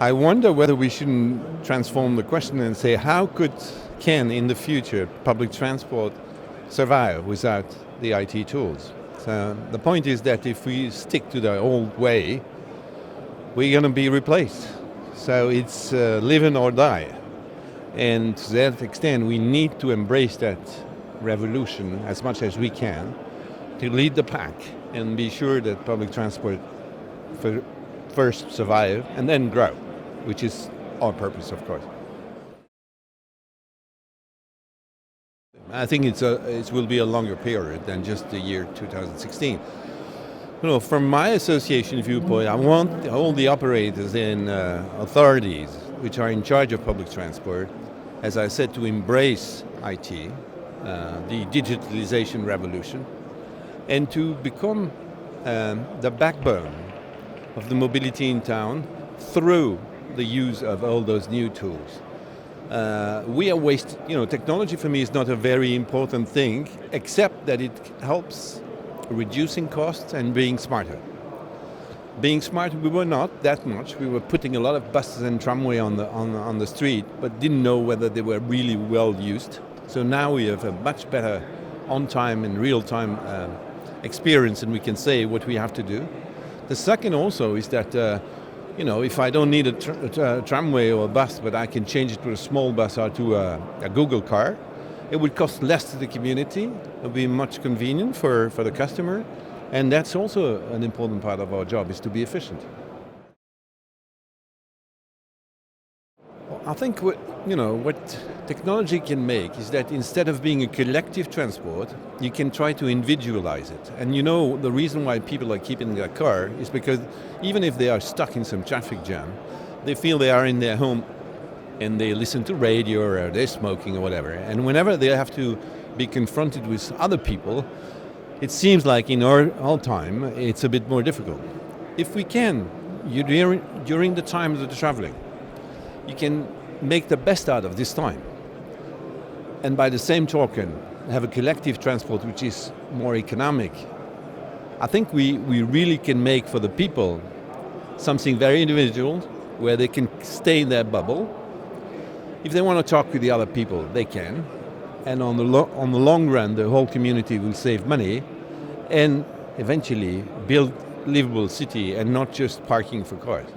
I wonder whether we shouldn't transform the question and say can in the future public transport survive without the IT tools? So the point is that if we stick to the old way, we're going to be replaced. So it's live and or die. And to that extent, we need to embrace that revolution as much as we can to lead the pack and be sure that public transport first survive and then grow, which is our purpose, of course. I think it will be a longer period than just the year 2016. From my association viewpoint, I want all the operators and authorities which are in charge of public transport, as I said, to embrace IT, the digitalization revolution, and to become the backbone of the mobility in town through the use of all those new tools. Technology for me is not a very important thing, except that it helps reducing costs and being smarter. Being smarter, we were not that much. We were putting a lot of buses and tramway on the street, but didn't know whether they were really well used. So now we have a much better on-time and real-time experience, and we can say what we have to do. The second also is that if I don't need a tramway or a bus, but I can change it to a small bus or to a Google car, it would cost less to the community. It would be much convenient for the customer. And that's also an important part of our job, is to be efficient. I think what technology can make is that instead of being a collective transport, you can try to individualize it. And the reason why people are keeping their car is because even if they are stuck in some traffic jam, they feel they are in their home and they listen to radio or they're smoking or whatever. And whenever they have to be confronted with other people, it seems like in our time it's a bit more difficult. If we can, during the time of the traveling, you can make the best out of this time. And by the same token, have a collective transport which is more economic. I think we really can make for the people something very individual where they can stay in their bubble. If they want to talk with the other people, they can. And on the long run, the whole community will save money and eventually build livable city and not just parking for cars.